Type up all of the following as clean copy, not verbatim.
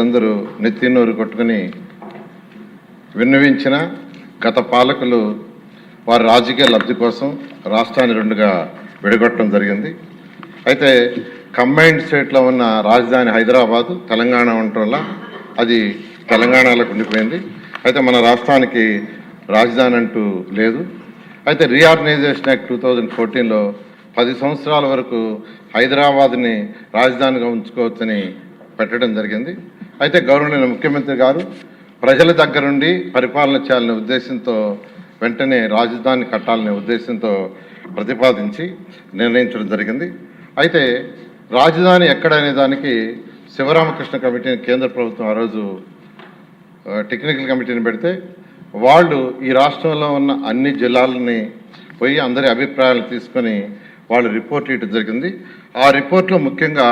అందరూ నెత్తినూరు కొట్టుకుని విన్నవించిన గత పాలకులు వారి రాజకీయ లబ్ధి కోసం రాష్ట్రాన్ని రెండుగా విడగొట్టడం జరిగింది. అయితే కంబైన్డ్ స్టేట్లో ఉన్న రాజధాని హైదరాబాదు తెలంగాణ ఉండటం వల్ల అది తెలంగాణలోకి ఉండిపోయింది. అయితే మన రాష్ట్రానికి రాజధాని అంటూ లేదు. అయితే రీఆర్గనైజేషన్ యాక్ట్ 2014లో 10 సంవత్సరాల వరకు హైదరాబాద్ని రాజధానిగా ఉంచుకోవచ్చని పెట్టడం జరిగింది. అయితే గౌరవనీయ ముఖ్యమంత్రి గారు ప్రజల దగ్గరుండి పరిపాలన చేయాలనే ఉద్దేశంతో వెంటనే రాజధాని కట్టాలనే ఉద్దేశంతో ప్రతిపాదించి నిర్ణయించడం జరిగింది. అయితే రాజధాని ఎక్కడనే దానికి శివరామకృష్ణ కమిటీని కేంద్ర ప్రభుత్వం ఆ రోజు టెక్నికల్ కమిటీని పెడితే వాళ్ళు ఈ రాష్ట్రంలో ఉన్న అన్ని జిల్లాలని పోయి అందరి అభిప్రాయాలు తీసుకొని వాళ్ళు రిపోర్ట్ ఇవ్వడం జరిగింది. ఆ రిపోర్ట్లో ముఖ్యంగా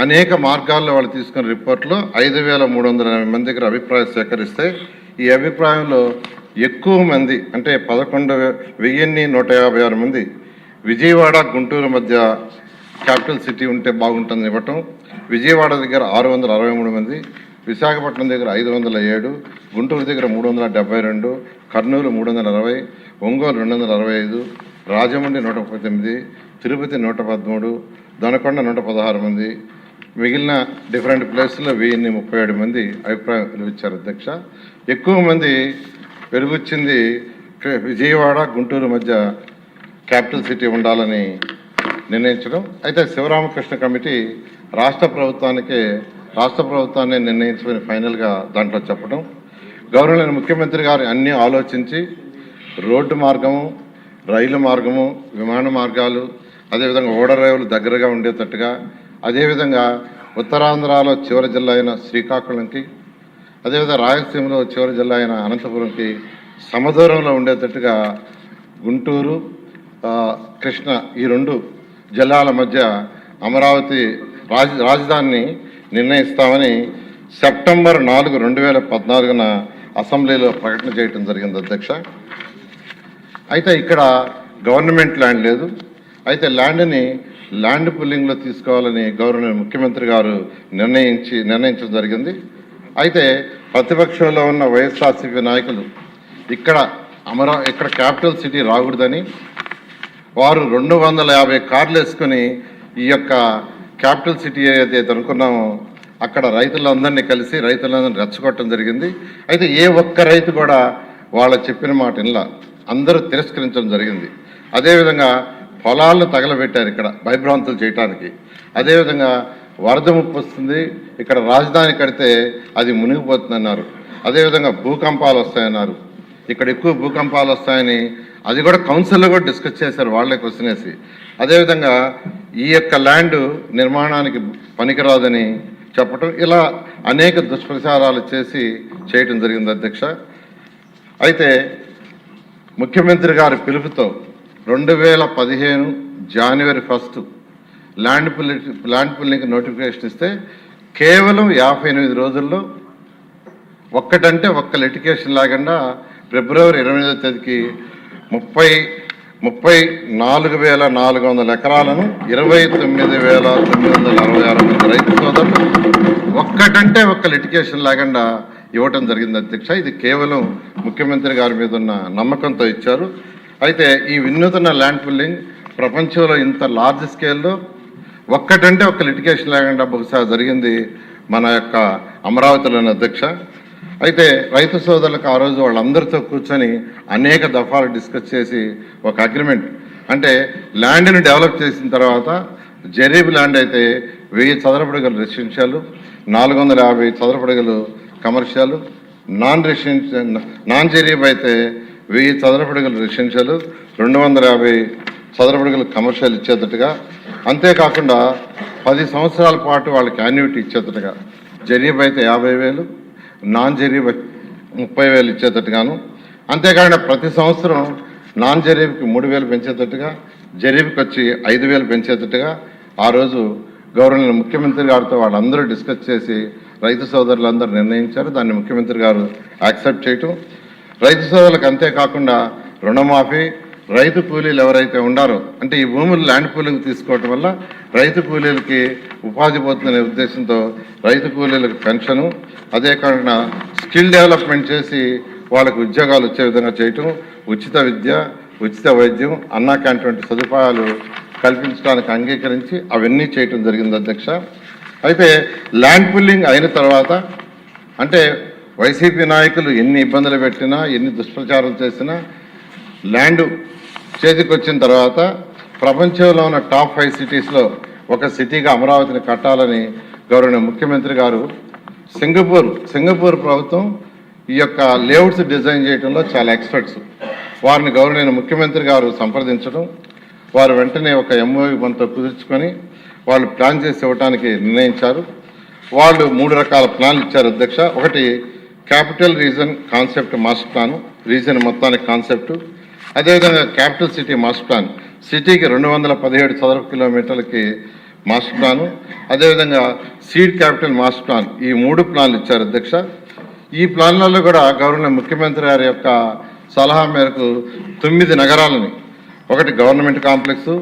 అనేక మార్గాల్లో వాళ్ళు తీసుకున్న రిపోర్ట్లో 5,380 మంది దగ్గర అభిప్రాయం సేకరిస్తే ఈ అభిప్రాయంలో ఎక్కువ మంది అంటే 11,156 మంది విజయవాడ గుంటూరు మధ్య క్యాపిటల్ సిటీ ఉంటే బాగుంటుంది ఇవ్వటం, విజయవాడ దగ్గర 663 మంది, విశాఖపట్నం దగ్గర 507, గుంటూరు దగ్గర 372, కర్నూలు 360, ఒంగోలు 265, రాజమండ్రి 139, తిరుపతి 113, దొనకొండ 116 మంది, మిగిలిన డిఫరెంట్ ప్లేస్లో 1,037 మంది అభిప్రాయం వెలువిచ్చారు. అధ్యక్ష, ఎక్కువ మంది వెలుగుచ్చింది విజయవాడ గుంటూరు మధ్య క్యాపిటల్ సిటీ ఉండాలని నిర్ణయించడం. అయితే శివరామకృష్ణ కమిటీ రాష్ట్ర ప్రభుత్వాన్ని నిర్ణయించుకుని ఫైనల్గా దాంట్లో చెప్పడం, గౌరవనీయ ముఖ్యమంత్రి గారు అన్నీ ఆలోచించి రోడ్డు మార్గము, రైలు మార్గము, విమాన మార్గాలు, అదేవిధంగా ఓడరేవులు దగ్గరగా ఉండేటట్టుగా, అదేవిధంగా ఉత్తరాంధ్రలో చివరి జిల్లా అయిన శ్రీకాకుళంకి, అదేవిధంగా రాయలసీమలో చివరి జిల్లా అయిన అనంతపురంకి సమదూరంలో ఉండేటట్టుగా గుంటూరు, కృష్ణ ఈ 2 జిల్లాల మధ్య అమరావతి రాజధానిని నిర్ణయిస్తామని సెప్టెంబర్ 4, 2014 అసెంబ్లీలో ప్రకటన చేయడం జరిగింది. అధ్యక్ష, అయితే ఇక్కడ గవర్నమెంట్ ల్యాండ్ లేదు. అయితే ల్యాండ్ పుల్లింగ్లో తీసుకోవాలని గౌరవనీయ ముఖ్యమంత్రి గారు నిర్ణయించడం జరిగింది. అయితే ప్రతిపక్షంలో ఉన్న వైఎస్ఆర్సీపీ నాయకులు ఇక్కడ క్యాపిటల్ సిటీ రాకూడదని వారు 250 కార్లు వేసుకొని ఈ యొక్క క్యాపిటల్ సిటీ ఏదైతే అనుకున్నామో అక్కడ రైతులందరినీ కలిసి రైతులందరినీ రెచ్చగొట్టడం జరిగింది. అయితే ఏ ఒక్క రైతు కూడా వాళ్ళ చెప్పిన మాట ఇలా అందరూ తిరస్కరించడం జరిగింది. అదేవిధంగా పొలాలను తగలబెట్టారు ఇక్కడ భయభ్రాంతులు చేయటానికి. అదేవిధంగా వరద ముప్పు వస్తుంది, ఇక్కడ రాజధాని కడితే అది మునిగిపోతుందన్నారు. అదేవిధంగా భూకంపాలు వస్తాయన్నారు, ఇక్కడ ఎక్కువ భూకంపాలు వస్తాయని అది కూడా కౌన్సిల్లో కూడా డిస్కస్ చేశారు వాళ్ళే క్వశ్చన్ వేసి. అదేవిధంగా ఈ యొక్క ల్యాండ్ నిర్మాణానికి పనికిరాదని చెప్పటం, ఇలా అనేక దుష్ప్రచారాలు చేయటం జరిగింది. అధ్యక్ష, అయితే ముఖ్యమంత్రి గారి పిలుపుతో 2015 జనవరి 1 ల్యాండ్ పుల్లింగ్ నోటిఫికేషన్ ఇస్తే కేవలం 58 రోజుల్లో ఒక్కటంటే ఒక్క లిటిగేషన్ లేకుండా ఫిబ్రవరి 28వ తేదీకి 34,400 ఎకరాలను 29,966 మంది రైతు సోదరులు ఒక్కటంటే ఒక్క లిటిగేషన్ లేకుండా ఇవ్వటం జరిగింది. అధ్యక్ష, ఇది కేవలం ముఖ్యమంత్రి గారి మీద ఉన్న నమ్మకంతో ఇచ్చారు. అయితే ఈ వినూత్న ల్యాండ్ పుల్లింగ్ ప్రపంచంలో ఇంత లార్జ్ స్కేల్లో ఒక్కటంటే ఒక్క లిటిగేషన్ లేకుండా బహుశా జరిగింది మన యొక్క అమరావతిలోని. అధ్యక్ష, అయితే రైతు సోదరులకు ఆ రోజు వాళ్ళందరితో కూర్చొని అనేక దఫాలు డిస్కస్ చేసి ఒక అగ్రిమెంట్, అంటే ల్యాండ్ని డెవలప్ చేసిన తర్వాత జరీబ్ ల్యాండ్ అయితే 1000 చదరపు అడుగులు రెసిడెన్షియల్, 450 చదరపు అడుగులు కమర్షియల్, నాన్ జరీబ్ అయితే 1000 చదరపు అడుగులు రెసిడెన్షియల్, 250 చదరపు అడుగులు కమర్షియల్ ఇచ్చేటట్టుగా, అంతేకాకుండా 10 సంవత్సరాల పాటు వాళ్ళకి యాన్యుటీ ఇచ్చేటట్టుగా, జరీబ్ అయితే 50,000, నాన్ జరీబ్ 30,000 ఇచ్చేటట్టుగాను, అంతేకాకుండా ప్రతి సంవత్సరం నాన్ జరీబ్కి 3,000 పెంచేటట్టుగా, జరీబ్కి వచ్చి 5,000 పెంచేటట్టుగా ఆ రోజు గౌరవనీయ ముఖ్యమంత్రి గారితో వాళ్ళందరూ డిస్కస్ చేసి రైతు సోదరులందరూ నిర్ణయించారు. దాన్ని ముఖ్యమంత్రి గారు యాక్సెప్ట్ చేయటం, రైతు సోదరులకు అంతేకాకుండా రుణమాఫీ, రైతు కూలీలు ఎవరైతే ఉండారో, అంటే ఈ భూములు ల్యాండ్ పూలింగ్ తీసుకోవటం వల్ల రైతు కూలీలకి ఉపాధి పోతుందనే ఉద్దేశంతో రైతు కూలీలకు పెన్షను, అదే కాకుండా స్కిల్ డెవలప్మెంట్ చేసి వాళ్ళకు ఉద్యోగాలు వచ్చే విధంగా చేయటం, ఉచిత విద్య, ఉచిత వైద్యం, అన్నా క్యాంటీన్ వంటి సదుపాయాలు కల్పించడానికి అంగీకరించి అవన్నీ చేయటం జరిగింది అధ్యక్ష. అయితే ల్యాండ్ పూలింగ్ అయిన తర్వాత, అంటే వైసీపీ నాయకులు ఎన్ని ఇబ్బందులు పెట్టినా, ఎన్ని దుష్ప్రచారం చేసినా, ల్యాండ్ చేతికి వచ్చిన తర్వాత ప్రపంచంలో ఉన్న టాప్ 5 సిటీస్లో ఒక సిటీగా అమరావతిని కట్టాలని గౌరవనీయ ముఖ్యమంత్రి గారు సింగపూర్ ప్రభుత్వం ఈ యొక్క లేఅవుట్స్ డిజైన్ చేయడంలో చాలా ఎక్స్పర్ట్స్. వారిని గౌరవనీయ ముఖ్యమంత్రి గారు సంప్రదించడం, వారు వెంటనే ఒక ఎంఓయూ మనతో కుదుర్చుకొని వాళ్ళు ప్లాన్ చేసి ఇవ్వడానికి నిర్ణయించారు. వాళ్ళు 3 రకాల ప్లాన్లు ఇచ్చారు అధ్యక్ష. ఒకటి capital region concept master plan, reason మొత్తానికి కాన్సెప్టు. అదేవిధంగా క్యాపిటల్ సిటీ మాస్టర్ ప్లాన్, సిటీకి 217 చదరపు కిలోమీటర్లకి మాస్టర్ ప్లాను. అదేవిధంగా సీడ్ క్యాపిటల్ మాస్టర్ ప్లాన్, ఈ 3 ప్లాన్లు ఇచ్చారు అధ్యక్ష. ఈ ప్లాన్లలో కూడా గవర్నర్ ముఖ్యమంత్రి గారి యొక్క సలహా మేరకు 9 నగరాలని, ఒకటి government complex,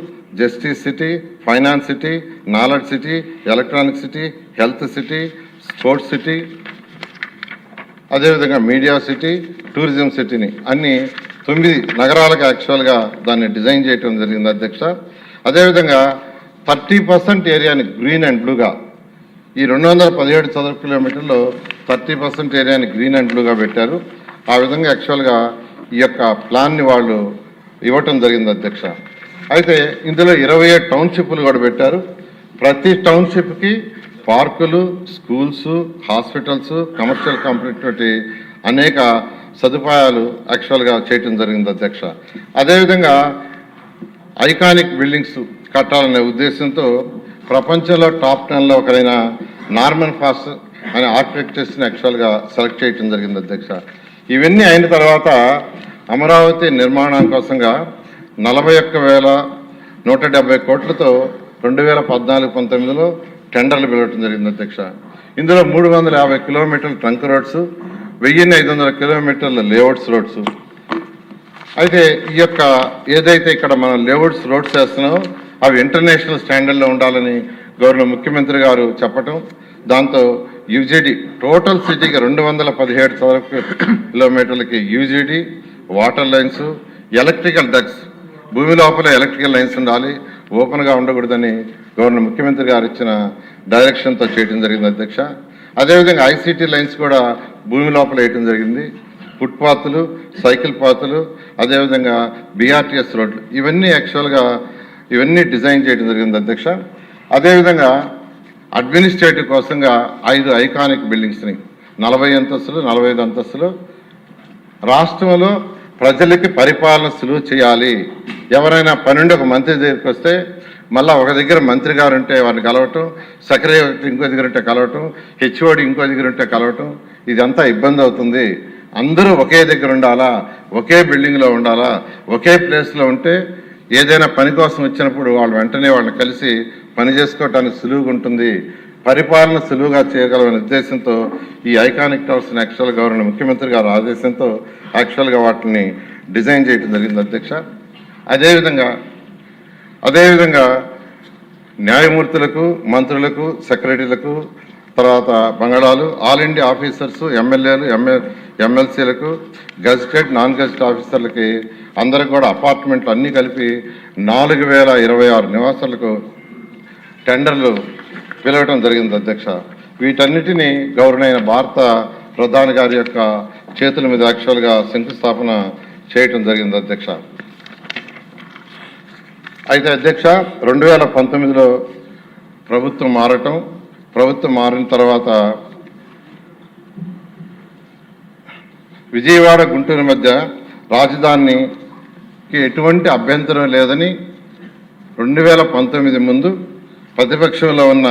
justice city, finance city, knowledge city, electronic city, health city, sports city, అదేవిధంగా మీడియా సిటీ, టూరిజం సిటీని అన్ని 9 నగరాలకు యాక్చువల్గా దాన్ని డిజైన్ చేయడం జరిగింది అధ్యక్ష. అదేవిధంగా 30% ఏరియాని గ్రీన్ అండ్ బ్లూగా, ఈ 217 చదరపు కిలోమీటర్లో 30% ఏరియాని గ్రీన్ అండ్ బ్లూగా పెట్టారు. ఆ విధంగా యాక్చువల్గా ఈ యొక్క ప్లాన్ని వాళ్ళు ఇవ్వటం జరిగింది అధ్యక్ష. అయితే ఇందులో 27 టౌన్షిప్లు కూడా పెట్టారు. ప్రతి టౌన్షిప్కి పార్కులు, స్కూల్స్, హాస్పిటల్స్, కమర్షియల్ కంపెనీ అనేక సదుపాయాలు యాక్చువల్గా చేయటం జరిగింది అధ్యక్ష. అదేవిధంగా ఐకానిక్ బిల్డింగ్స్ కట్టాలనే ఉద్దేశంతో ప్రపంచంలో టాప్ 10లో ఒకరైన నార్మన్ ఫాస్ట్ అనే ఆర్కిటెక్చర్స్ని యాక్చువల్గా సెలెక్ట్ చేయటం జరిగింది అధ్యక్ష. ఇవన్నీ అయిన తర్వాత అమరావతి నిర్మాణం కోసంగా 41,170 కోట్లతో 2014-19లో టెండర్లు పిలవటం జరిగింది అధ్యక్ష. ఇందులో 350 కిలోమీటర్ల ట్రంక్ రోడ్స్, 1500 కిలోమీటర్ల లేఅవుట్స్ రోడ్స్. అయితే ఈ యొక్క ఏదైతే ఇక్కడ మనం లేఅవుట్స్ రోడ్స్ వేస్తున్నామో అవి ఇంటర్నేషనల్ స్టాండర్డ్లో ఉండాలని గవర్నర్ ముఖ్యమంత్రి గారు చెప్పటం, దాంతో యూజీడీ టోటల్ సిటీకి 217 చదరపు కిలోమీటర్లకి UGD, water lines, electrical ducts, భూమి లోపల ఎలక్ట్రికల్ లైన్స్ ఉండాలి, ఓపెన్గా ఉండకూడదని గవర్నర్ ముఖ్యమంత్రి గారు ఇచ్చిన డైరెక్షన్తో చేయడం జరిగింది అధ్యక్ష. అదేవిధంగా ఐసీటీ లైన్స్ కూడా భూమి లోపల వేయటం జరిగింది. ఫుట్పాత్లు, సైకిల్ పాత్లు, అదేవిధంగా బీఆర్టీఎస్ రోడ్లు, ఇవన్నీ యాక్చువల్గా ఇవన్నీ డిజైన్ చేయడం జరిగింది అధ్యక్ష. అదేవిధంగా అడ్మినిస్ట్రేటివ్ కోసంగా 5 ఐకానిక్ బిల్డింగ్స్ని 40 అంతస్తులు, 45 అంతస్తులు రాష్ట్రంలో ప్రజలకి పరిపాలన సులువు చేయాలి. ఎవరైనా పనుండి ఒక మంత్రి దగ్గరికి వస్తే మళ్ళీ ఒక దగ్గర మంత్రి గారు ఉంటే వారిని కలవటం, సెక్రటరీ ఇంకో దగ్గర ఉంటే కలవటం, హెచ్ఓడి ఇంకో దగ్గర ఉంటే కలవటం, ఇదంతా ఇబ్బంది అవుతుంది. అందరూ ఒకే దగ్గర ఉండాలా, ఒకే బిల్డింగ్లో ఉండాలా, ఒకే ప్లేస్లో ఉంటే ఏదైనా పని కోసం వచ్చినప్పుడు వాళ్ళు వెంటనే వాళ్ళని కలిసి పని చేసుకోవటానికి సులువుగా ఉంటుంది, పరిపాలన సులువుగా చేయగలమనే ఉద్దేశంతో ఈ ఐకానిక్ టవర్స్ని యాక్చువల్గా గవర్నర్ ముఖ్యమంత్రి గారు ఆదేశంతో యాక్చువల్గా వాటిని డిజైన్ చేయడం జరిగింది అధ్యక్ష. అదేవిధంగా న్యాయమూర్తులకు, మంత్రులకు, సెక్రటరీలకు, తర్వాత బంగాళాలు, ఆల్ ఇండియా ఆఫీసర్సు, ఎమ్మెల్యేలు, ఎమ్మెల్సీలకు, గజిటెడ్, నాన్ గజిటెడ్ ఆఫీసర్లకి అందరికి కూడా అపార్ట్మెంట్లు అన్నీ కలిపి 4026 నివాసాలకు టెండర్లు పిలవటం జరిగింది అధ్యక్ష. వీటన్నిటినీ గౌరవనీయ భారత ప్రధాని గారి యొక్క చేతుల మీద యాక్చువల్గా శంకుస్థాపన చేయటం జరిగింది అధ్యక్ష. అయితే అధ్యక్ష 2019లో ప్రభుత్వం మారిన తర్వాత విజయవాడ, గుంటూరు మధ్య రాజధానికి ఎటువంటి అభ్యంతరం లేదని 2019 ముందు ప్రతిపక్షంలో ఉన్న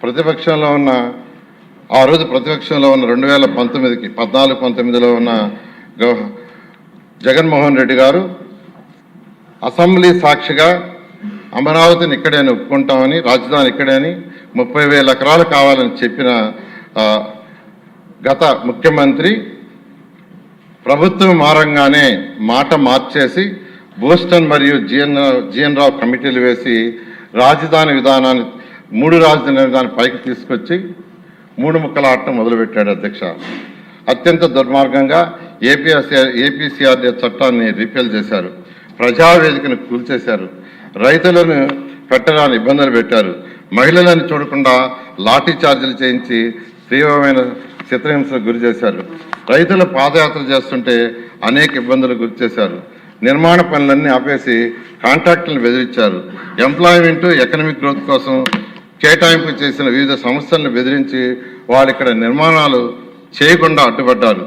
2019లో ఉన్న జగన్మోహన్ రెడ్డి గారు అసెంబ్లీ సాక్షిగా అమరావతిని ఇక్కడే ఒప్పుకుంటామని, రాజధాని ఇక్కడే అని 30,000 ఎకరాలు కావాలని చెప్పిన గత ముఖ్యమంత్రి ప్రభుత్వం మారంగానే మాట మార్చేసి బోస్టన్ మరియు జిఎన్ రావు కమిటీలు వేసి రాజధాని విధానాన్ని 3 రాజధాని విధానాన్ని పైకి తీసుకొచ్చి 3 ముక్కల ఆటను మొదలుపెట్టాడు అధ్యక్ష. అత్యంత దుర్మార్గంగా ఏపీసీఆర్డీ చట్టాన్ని రిపేల్ చేశారు, ప్రజావేదికను కూల్చేశారు, రైతులను పెట్టడానికి ఇబ్బందులు పెట్టారు, మహిళలను చూడకుండా లాఠీ చార్జీలు చేయించి తీవ్రమైన చిత్రహింసలకు గురి చేశారు, రైతులు పాదయాత్ర చేస్తుంటే అనేక ఇబ్బందులకు గురి చేశారు, నిర్మాణ పనులన్నీ ఆపేసి కాంట్రాక్టులను బెదిరించారు, ఎంప్లాయ్మెంట్ ఎకనామిక్ గ్రోత్ కోసం కేటాయింపు చేసిన వివిధ సంస్థలను బెదిరించి వాళ్ళు ఇక్కడ నిర్మాణాలు చేయకుండా అడ్డుపడ్డారు.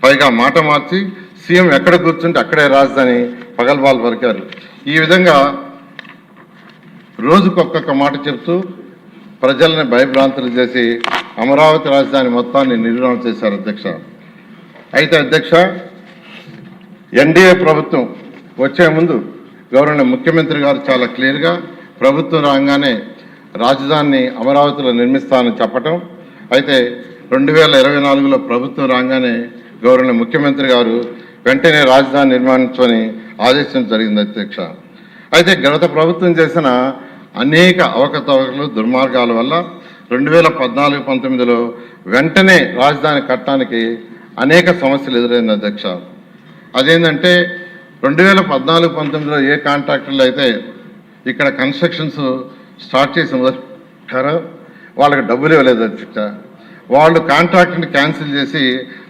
పైగా మాట మార్చి సీఎం ఎక్కడ కూర్చుంటే అక్కడే రాజధాని పగల్బాలు పలికారు. ఈ విధంగా రోజుకొక్కొక్క మాట చెప్తూ ప్రజల్ని భయభ్రాంతులు చేసి అమరావతి రాజధాని మొత్తాన్ని నిర్మాణం చేశారు అధ్యక్ష. అయితే అధ్యక్ష, ఎన్డీఏ ప్రభుత్వం వచ్చే ముందు గవర్నర్ ముఖ్యమంత్రి గారు చాలా క్లియర్గా ప్రభుత్వం రాగానే రాజధానిని అమరావతిలో నిర్మిస్తానని చెప్పటం, అయితే 2024లో ప్రభుత్వం రాగానే గవర్నర్ ముఖ్యమంత్రి గారు వెంటనే రాజధాని నిర్మాణించమని ఆదేశించడం జరిగింది అధ్యక్ష. అయితే గత ప్రభుత్వం చేసిన అనేక అవకతవకలు దుర్మార్గాల వల్ల 2014-19లో వెంటనే రాజధాని కట్టడానికి అనేక సమస్యలు ఎదురైంది అధ్యక్ష. అదేంటంటే 2014-19లో ఏ కాంట్రాక్టర్లు అయితే ఇక్కడ కన్స్ట్రక్షన్స్ స్టార్ట్ చేసి మొదలుపెట్టారో వాళ్ళకి డబ్బులు ఇవ్వలేదు అధ్యక్ష. వాళ్ళు కాంట్రాక్ట్ని క్యాన్సిల్ చేసి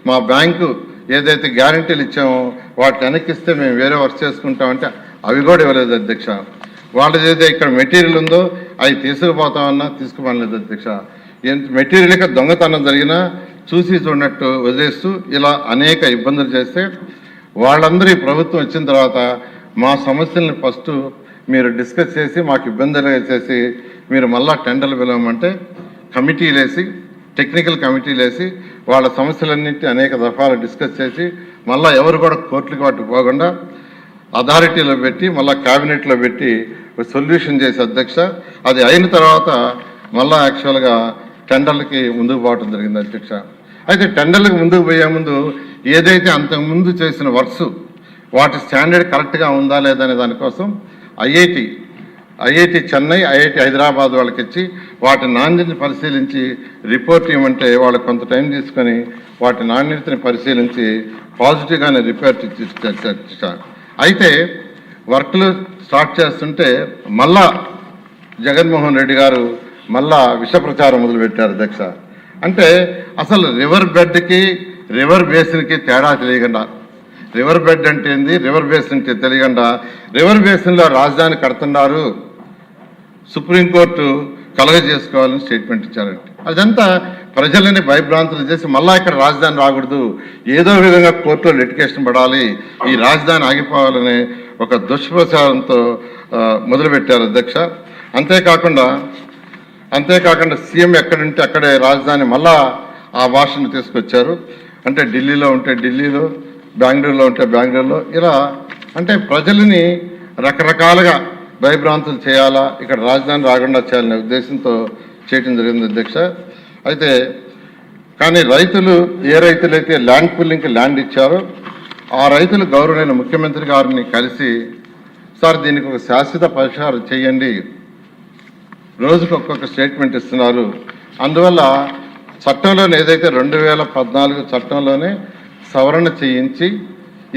మా బ్యాంకు ఏదైతే గ్యారంటీలు ఇచ్చామో వాటిని వెనక్కిస్తే మేము వేరే వర్క్ చేసుకుంటామంటే అవి కూడా ఇవ్వలేదు అధ్యక్ష. వాళ్ళది ఏదైతే ఇక్కడ మెటీరియల్ ఉందో అవి తీసుకుపోతామన్నా తీసుకుపోలేదు అధ్యక్ష. మెటీరియల్గా దొంగతనం జరిగినా చూసి చూడనట్టు వదిలేస్తూ ఇలా అనేక ఇబ్బందులు చేస్తే వాళ్ళందరూ ఈ ప్రభుత్వం వచ్చిన తర్వాత మా సమస్యలను ఫస్ట్ మీరు డిస్కస్ చేసి మాకు ఇబ్బందులు చేసి మీరు మళ్ళా టెండర్లు పిలవమంటే కమిటీలు వేసి టెక్నికల్ కమిటీలు వేసి వాళ్ళ సమస్యలన్నింటినీ అనేక దఫాలు డిస్కస్ చేసి మళ్ళీ ఎవరు కూడా కోర్టులకు వాటికి పోకుండా అథారిటీలో పెట్టి మళ్ళీ క్యాబినెట్లో పెట్టి సొల్యూషన్ చేసి అధ్యక్ష. అది అయిన తర్వాత మళ్ళీ యాక్చువల్గా టెండర్లకి ముందుకు పోవడం జరిగింది అధ్యక్ష. అయితే టెండర్లకు ముందుకు పోయే ముందు ఏదైతే అంతకుముందు చేసిన వర్క్స్ వాటి స్టాండర్డ్ కరెక్ట్గా ఉందా లేదా అనే దానికోసం ఐఐటి చెన్నై, ఐఐటి హైదరాబాద్ వాళ్ళకి ఇచ్చి వాటి నాణ్యతని పరిశీలించి రిపోర్ట్ ఇవ్వమంటే వాళ్ళు కొంత టైం తీసుకొని వాటి నాణ్యతని పరిశీలించి పాజిటివ్గానే రిపోర్ట్ ఇచ్చారు. అయితే వర్క్లు స్టార్ట్ చేస్తుంటే మళ్ళా జగన్మోహన్ రెడ్డి గారు మళ్ళా విష ప్రచారం మొదలుపెట్టారు అధ్యక్ష. అంటే అసలు రివర్ బెడ్కి రివర్ బేసిన్కి తేడా తెలియకుండా, రివర్ బెడ్ అంటే ఏంది, రివర్ బేసిన్ అంటే తెలియకుండా రివర్ బేసిన్లో రాజధాని కడుతున్నారు, సుప్రీంకోర్టు కలగజేసుకోవాలని స్టేట్మెంట్ ఇచ్చారంటే అదంతా ప్రజలని భయభ్రాంతులు చేసి మళ్ళా ఇక్కడ రాజధాని రాకూడదు, ఏదో విధంగా కోర్టులో లిటిగేషన్ పడాలి, ఈ రాజధాని ఆగిపోవాలనే ఒక దుష్ప్రచారంతో మొదలుపెట్టారు అధ్యక్ష. అంతేకాకుండా సీఎం ఎక్కడుంటే అక్కడే రాజధాని మళ్ళా ఆ భాషను తీసుకొచ్చారు. అంటే ఢిల్లీలో ఉంటే ఢిల్లీలో, బెంగళూరులో ఉంటే బెంగళూరులో, ఇలా అంటే ప్రజలని రకరకాలుగా భయభ్రాంతులు చేయాలా, ఇక్కడ రాజధాని రాకుండా చేయాలనే ఉద్దేశంతో చేయడం జరిగింది అధ్యక్ష. అయితే కానీ రైతులు ఏ రైతులైతే ల్యాండ్ పూలింగ్కి ల్యాండ్ ఇచ్చారో ఆ రైతులు గౌరవనీయ ముఖ్యమంత్రి గారిని కలిసి, సార్ దీనికి ఒక శాశ్వత పరిష్కారం చేయండి, రోజుకు ఒక్కొక్క స్టేట్మెంట్ ఇస్తున్నారు, అందువల్ల చట్టంలోనే ఏదైతే 2014 చట్టంలోనే సవరణ చేయించి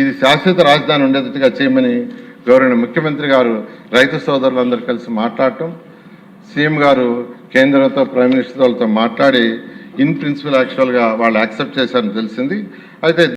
ఇది శాశ్వత రాజధాని ఉండేటట్టుగా చేయమని గౌరవనీయ ముఖ్యమంత్రి గారు రైతు సోదరులందరూ కలిసి మాట్లాడటం, సీఎం గారు కేంద్రంతో ప్రైమ్ మినిస్టర్ వాళ్ళతో మాట్లాడి ఇన్ ప్రిన్సిపల్ యాక్చువల్గా వాళ్ళు యాక్సెప్ట్ చేశారని తెలిసింది. అయితే